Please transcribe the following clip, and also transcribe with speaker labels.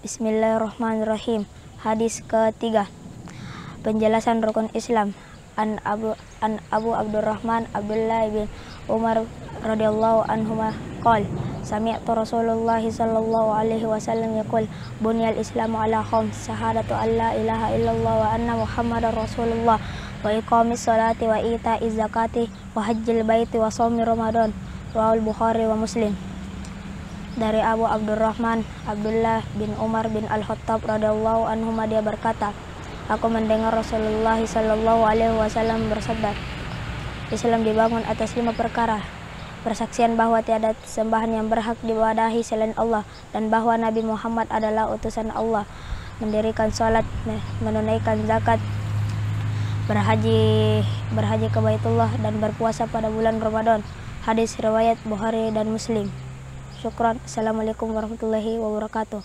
Speaker 1: Bismillahirrahmanirrahim. Hadis ketiga. Penjelasan rukun Islam. An Abu Abdurrahman Abdullah bin Umar radhiyallahu anhuma qol sami'tu Rasulullah sallallahu alaihi wasallam yaqul bunyal Islamu ala khams syahadatu an la ilaha illallah wa anna Muhammadar Rasulullah wa iqamis salati wa ita'iz zakati wa hajjil baiti wa shaumi Ramadan. Rawahul Bukhari wa Muslim. Dari Abu Abdurrahman Abdullah bin Umar bin Al-Khattab radhiyallahu anhuma, dia berkata, aku mendengar Rasulullah sallallahu alaihi wasallam bersabda, Islam dibangun atas 5 perkara. Persaksian bahwa tiada sembahan yang berhak diibadahi selain Allah dan bahwa Nabi Muhammad adalah utusan Allah, mendirikan salat, menunaikan zakat, berhaji ke Baitullah dan berpuasa pada bulan Ramadan. Hadis riwayat Bukhari dan Muslim. Syukran. Assalamualaikum warahmatullahi wabarakatuh.